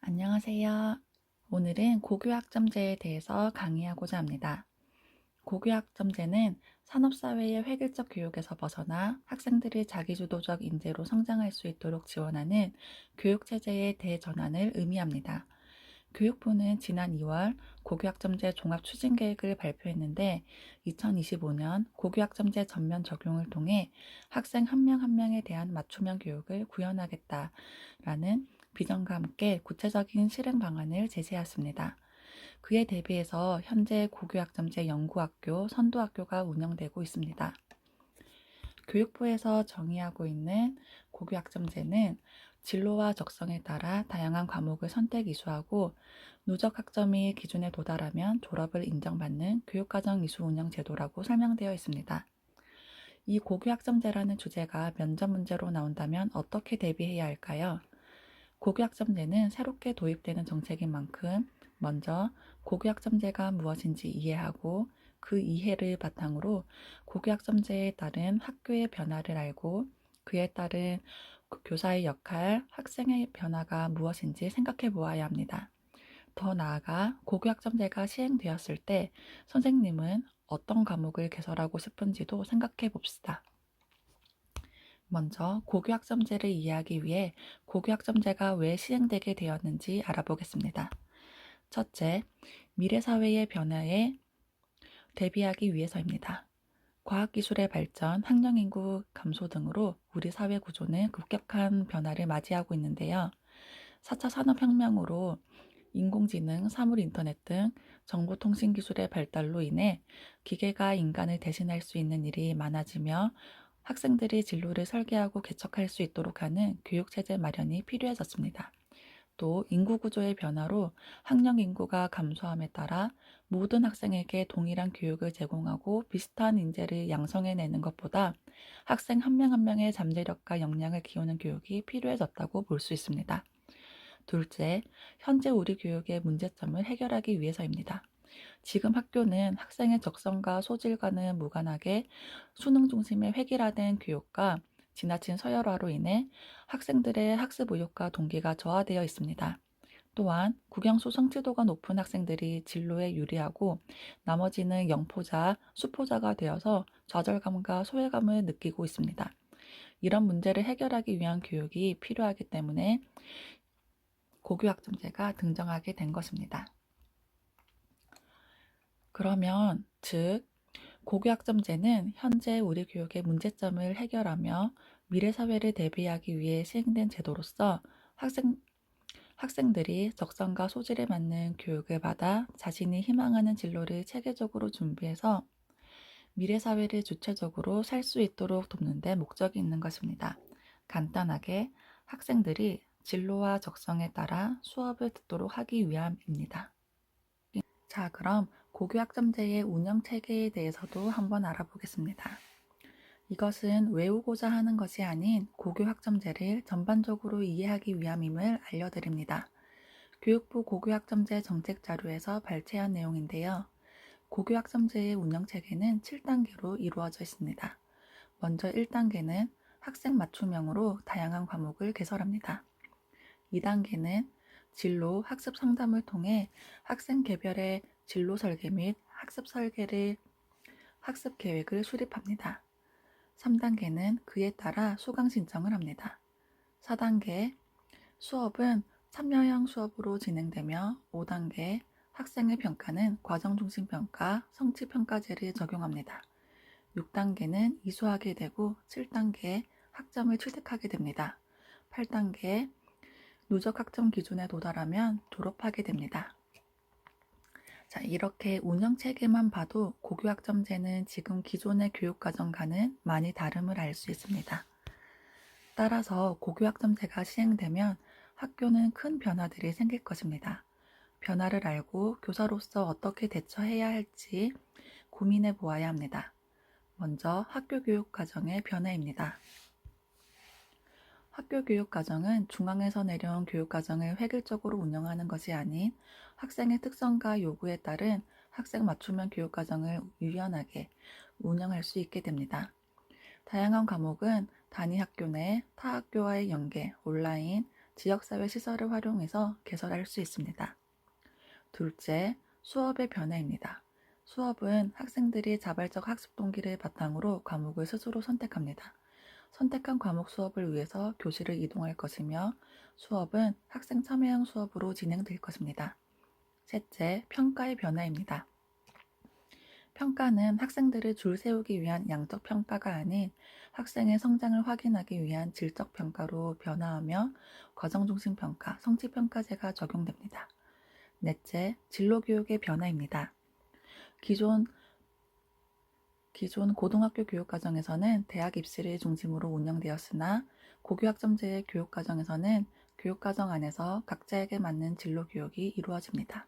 안녕하세요. 오늘은 고교학점제에 대해서 강의하고자 합니다. 고교학점제는 산업사회의 획일적 교육에서 벗어나 학생들이 자기주도적 인재로 성장할 수 있도록 지원하는 교육체제의 대전환을 의미합니다. 교육부는 지난 2월 고교학점제 종합추진계획을 발표했는데 2025년 고교학점제 전면 적용을 통해 학생 한 명 한 명에 대한 맞춤형 교육을 구현하겠다라는 비전과 함께 구체적인 실행 방안을 제시했습니다. 그에 대비해서 현재 고교학점제 연구학교, 선도학교가 운영되고 있습니다. 교육부에서 정의하고 있는 고교학점제는 진로와 적성에 따라 다양한 과목을 선택 이수하고 누적 학점이 기준에 도달하면 졸업을 인정받는 교육과정 이수 운영 제도라고 설명되어 있습니다. 이 고교학점제라는 주제가 면접 문제로 나온다면 어떻게 대비해야 할까요? 고교학점제는 새롭게 도입되는 정책인 만큼 먼저 고교학점제가 무엇인지 이해하고 그 이해를 바탕으로 고교학점제에 따른 학교의 변화를 알고 그에 따른 교사의 역할, 학생의 변화가 무엇인지 생각해 보아야 합니다. 더 나아가 고교학점제가 시행되었을 때 선생님은 어떤 과목을 개설하고 싶은지도 생각해 봅시다. 먼저 고교학점제를 이해하기 위해 고교학점제가 왜 시행되게 되었는지 알아보겠습니다. 첫째, 미래사회의 변화에 대비하기 위해서입니다. 과학기술의 발전, 학령인구 감소 등으로 우리 사회 구조는 급격한 변화를 맞이하고 있는데요. 4차 산업혁명으로 인공지능, 사물인터넷 등 정보통신기술의 발달로 인해 기계가 인간을 대신할 수 있는 일이 많아지며 학생들이 진로를 설계하고 개척할 수 있도록 하는 교육체제 마련이 필요해졌습니다. 또 인구구조의 변화로 학령 인구가 감소함에 따라 모든 학생에게 동일한 교육을 제공하고 비슷한 인재를 양성해내는 것보다 학생 한 명 한 명의 잠재력과 역량을 키우는 교육이 필요해졌다고 볼 수 있습니다. 둘째, 현재 우리 교육의 문제점을 해결하기 위해서입니다. 지금 학교는 학생의 적성과 소질과는 무관하게 수능 중심의 획일화된 교육과 지나친 서열화로 인해 학생들의 학습 의욕과 동기가 저하되어 있습니다. 또한 국영수 성취도가 높은 학생들이 진로에 유리하고 나머지는 영포자, 수포자가 되어서 좌절감과 소외감을 느끼고 있습니다. 이런 문제를 해결하기 위한 교육이 필요하기 때문에 고교학점제가 등장하게 된 것입니다. 그러면 즉 고교학점제는 현재 우리 교육의 문제점을 해결하며 미래 사회를 대비하기 위해 시행된 제도로서 학생들이 적성과 소질에 맞는 교육을 받아 자신이 희망하는 진로를 체계적으로 준비해서 미래 사회를 주체적으로 살 수 있도록 돕는 데 목적이 있는 것입니다. 간단하게 학생들이 진로와 적성에 따라 수업을 듣도록 하기 위함입니다. 자, 그럼 고교학점제의 운영 체계에 대해서도 한번 알아보겠습니다. 이것은 외우고자 하는 것이 아닌 고교학점제를 전반적으로 이해하기 위함임을 알려드립니다. 교육부 고교학점제 정책 자료에서 발췌한 내용인데요. 고교학점제의 운영 체계는 7단계로 이루어져 있습니다. 먼저 1단계는 학생 맞춤형으로 다양한 과목을 개설합니다. 2단계는 진로, 학습 상담을 통해 학생 개별의 진로 설계 및 학습 계획을 수립합니다. 3단계는 그에 따라 수강 신청을 합니다. 4단계 수업은 참여형 수업으로 진행되며 5단계 학생의 평가는 과정 중심 평가, 성취 평가제를 적용합니다. 6단계는 이수하게 되고 7단계 학점을 취득하게 됩니다. 8단계 누적 학점 기준에 도달하면 졸업하게 됩니다. 자, 이렇게 운영 체계만 봐도 고교학점제는 지금 기존의 교육과정과는 많이 다름을 알 수 있습니다. 따라서 고교학점제가 시행되면 학교는 큰 변화들이 생길 것입니다. 변화를 알고 교사로서 어떻게 대처해야 할지 고민해 보아야 합니다. 먼저 학교 교육 과정의 변화입니다. 학교 교육 과정은 중앙에서 내려온 교육 과정을 획일적으로 운영하는 것이 아닌 학생의 특성과 요구에 따른 학생 맞춤형 교육 과정을 유연하게 운영할 수 있게 됩니다. 다양한 과목은 단위 학교 내 타 학교와의 연계, 온라인, 지역사회 시설을 활용해서 개설할 수 있습니다. 둘째, 수업의 변화입니다. 수업은 학생들이 자발적 학습 동기를 바탕으로 과목을 스스로 선택합니다. 선택한 과목 수업을 위해서 교실을 이동할 것이며 수업은 학생 참여형 수업으로 진행될 것입니다. 셋째, 평가의 변화입니다. 평가는 학생들을 줄 세우기 위한 양적 평가가 아닌 학생의 성장을 확인하기 위한 질적 평가로 변화하며 과정 중심 평가, 성취 평가제가 적용됩니다. 넷째, 진로 교육의 변화입니다. 기존 고등학교 교육과정에서는 대학 입시를 중심으로 운영되었으나 고교학점제의 교육과정에서는 교육과정 안에서 각자에게 맞는 진로 교육이 이루어집니다.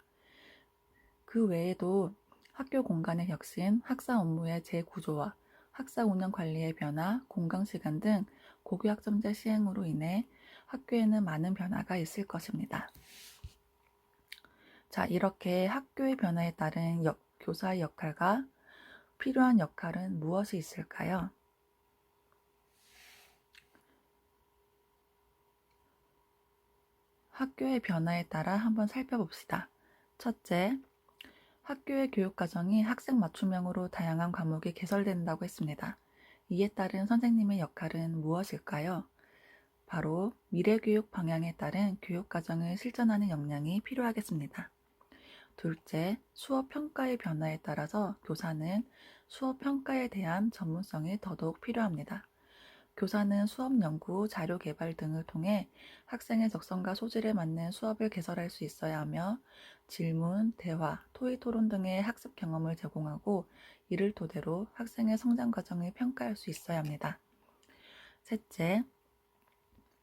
그 외에도 학교 공간의 혁신, 학사 업무의 재구조화, 학사 운영 관리의 변화, 공강시간 등 고교학점제 시행으로 인해 학교에는 많은 변화가 있을 것입니다. 자, 이렇게 학교의 변화에 따른 교사의 역할과 필요한 역할은 무엇이 있을까요? 학교의 변화에 따라 한번 살펴봅시다. 첫째, 학교의 교육과정이 학생 맞춤형으로 다양한 과목이 개설된다고 했습니다. 이에 따른 선생님의 역할은 무엇일까요? 바로 미래교육 방향에 따른 교육과정을 실천하는 역량이 필요하겠습니다. 둘째, 수업 평가의 변화에 따라서 교사는 수업 평가에 대한 전문성이 더더욱 필요합니다. 교사는 수업 연구, 자료 개발 등을 통해 학생의 적성과 소질에 맞는 수업을 개설할 수 있어야 하며 질문, 대화, 토의 토론 등의 학습 경험을 제공하고 이를 토대로 학생의 성장 과정을 평가할 수 있어야 합니다. 셋째,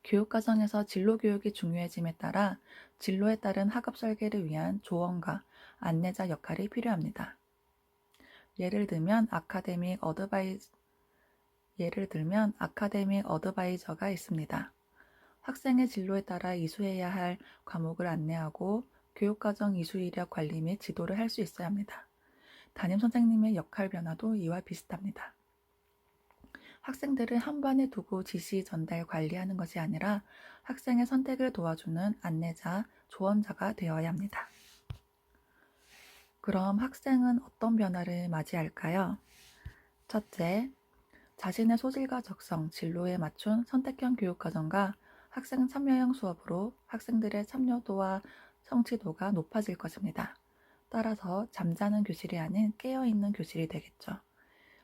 교육과정에서 진로교육이 중요해짐에 따라 진로에 따른 학업 설계를 위한 조언과 안내자 역할이 필요합니다. 예를 들면 아카데믹 어드바이저가 있습니다. 학생의 진로에 따라 이수해야 할 과목을 안내하고 교육과정 이수 이력 관리 및 지도를 할 수 있어야 합니다. 담임선생님의 역할 변화도 이와 비슷합니다. 학생들을 한 반에 두고 지시 전달 관리하는 것이 아니라 학생의 선택을 도와주는 안내자, 조언자가 되어야 합니다. 그럼 학생은 어떤 변화를 맞이할까요? 첫째, 자신의 소질과 적성, 진로에 맞춘 선택형 교육과정과 학생 참여형 수업으로 학생들의 참여도와 성취도가 높아질 것입니다. 따라서 잠자는 교실이 아닌 깨어있는 교실이 되겠죠.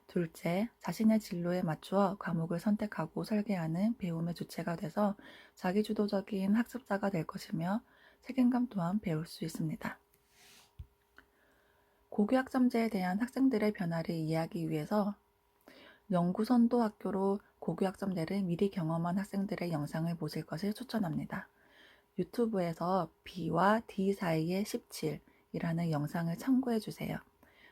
둘째, 자신의 진로에 맞추어 과목을 선택하고 설계하는 배움의 주체가 돼서 자기주도적인 학습자가 될 것이며 책임감 또한 배울 수 있습니다. 고교학점제에 대한 학생들의 변화를 이해하기 위해서 영구선도 학교로 고교학점제를 미리 경험한 학생들의 영상을 보실 것을 추천합니다. 유튜브에서 B와 D 사이의 17이라는 영상을 참고해 주세요.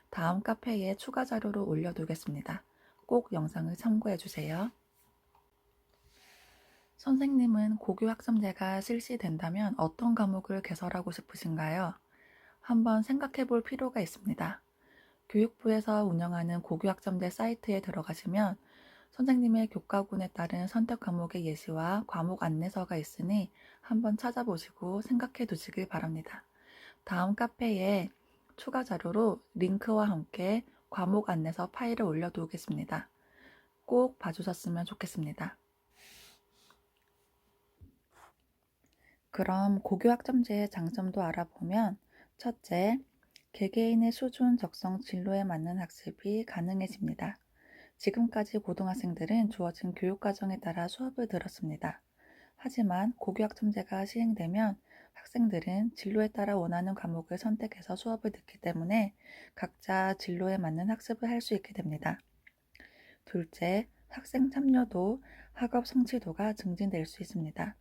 다음 카페에 추가 자료로 올려두겠습니다. 꼭 영상을 참고해 주세요. 선생님은 고교학점제가 실시된다면 어떤 과목을 개설하고 싶으신가요? 한번 생각해 볼 필요가 있습니다. 교육부에서 운영하는 고교학점제 사이트에 들어가시면 선생님의 교과군에 따른 선택 과목의 예시와 과목 안내서가 있으니 한번 찾아보시고 생각해 두시길 바랍니다. 다음 카페에 추가 자료로 링크와 함께 과목 안내서 파일을 올려두겠습니다. 꼭 봐주셨으면 좋겠습니다. 그럼 고교학점제의 장점도 알아보면 첫째, 개개인의 수준, 적성, 진로에 맞는 학습이 가능해집니다. 지금까지 고등학생들은 주어진 교육과정에 따라 수업을 들었습니다. 하지만 고교학점제가 시행되면 학생들은 진로에 따라 원하는 과목을 선택해서 수업을 듣기 때문에 각자 진로에 맞는 학습을 할 수 있게 됩니다. 둘째, 학생 참여도, 학업 성취도가 증진될 수 있습니다.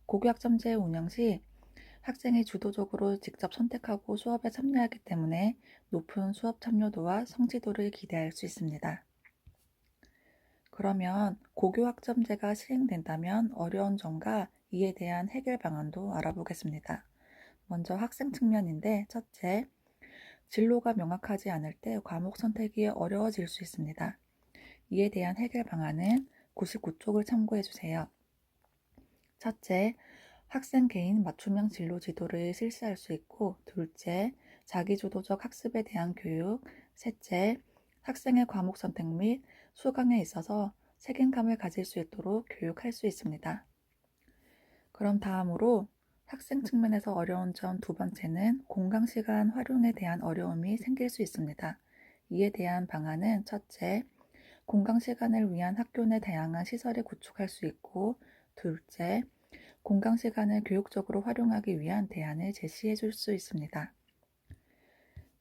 고교학점제 운영 시 학생이 주도적으로 직접 선택하고 수업에 참여하기 때문에 높은 수업 참여도와 성취도를 기대할 수 있습니다. 그러면 고교학점제가 시행된다면 어려운 점과 이에 대한 해결 방안도 알아보겠습니다. 먼저 학생 측면인데 첫째, 진로가 명확하지 않을 때 과목 선택이 어려워질 수 있습니다. 이에 대한 해결 방안은 99쪽을 참고해 주세요. 첫째, 학생 개인 맞춤형 진로 지도를 실시할 수 있고, 둘째, 자기주도적 학습에 대한 교육, 셋째, 학생의 과목 선택 및 수강에 있어서 책임감을 가질 수 있도록 교육할 수 있습니다. 그럼 다음으로 학생 측면에서 어려운 점 두 번째는 공강 시간 활용에 대한 어려움이 생길 수 있습니다. 이에 대한 방안은 첫째, 공강 시간을 위한 학교 내 다양한 시설을 구축할 수 있고, 둘째, 공강 시간을 교육적으로 활용하기 위한 대안을 제시해 줄 수 있습니다.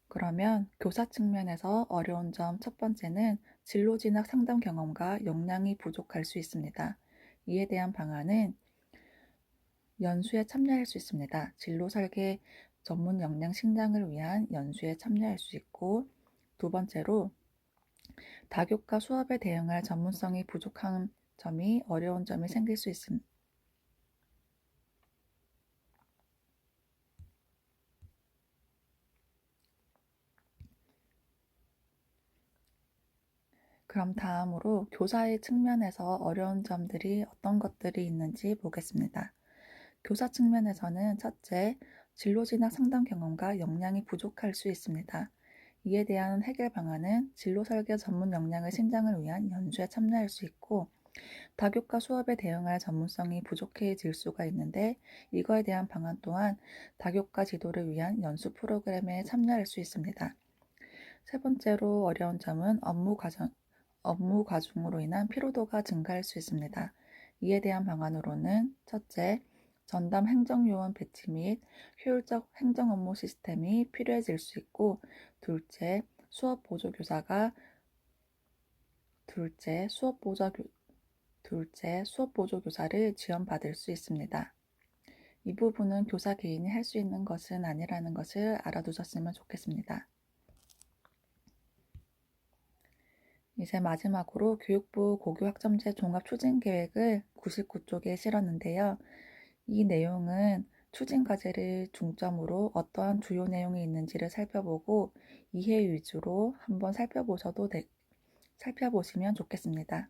그러면 교사 측면에서 어려운 점 첫 번째는 진로 진학 상담 경험과 역량이 부족할 수 있습니다. 이에 대한 방안은 연수에 참여할 수 있습니다. 진로 설계 전문 역량 신장을 위한 연수에 참여할 수 있고, 두 번째로 다교과 수업에 대응할 전문성이 부족한 점이 어려운 점이 생길 수 있습니다. 그럼 다음으로 교사의 측면에서 어려운 점들이 어떤 것들이 있는지 보겠습니다. 교사 측면에서는 첫째, 진로 진학 상담 경험과 역량이 부족할 수 있습니다. 이에 대한 해결 방안은 진로 설계 전문 역량을 신장을 위한 연수에 참여할 수 있고, 다교과 수업에 대응할 전문성이 부족해질 수가 있는데, 이거에 대한 방안 또한 다교과 지도를 위한 연수 프로그램에 참여할 수 있습니다. 세 번째로 어려운 점은 업무 과중으로 인한 피로도가 증가할 수 있습니다. 이에 대한 방안으로는 첫째, 전담 행정요원 배치 및 효율적 행정 업무 시스템이 필요해질 수 있고, 둘째, 둘째, 수업 보조 교사를 지원받을 수 있습니다. 이 부분은 교사 개인이 할 수 있는 것은 아니라는 것을 알아두셨으면 좋겠습니다. 이제 마지막으로 교육부 고교학점제 종합추진계획을 99쪽에 실었는데요. 이 내용은 추진과제를 중점으로 어떠한 주요 내용이 있는지를 살펴보고 이해 위주로 한번 살펴보시면 좋겠습니다.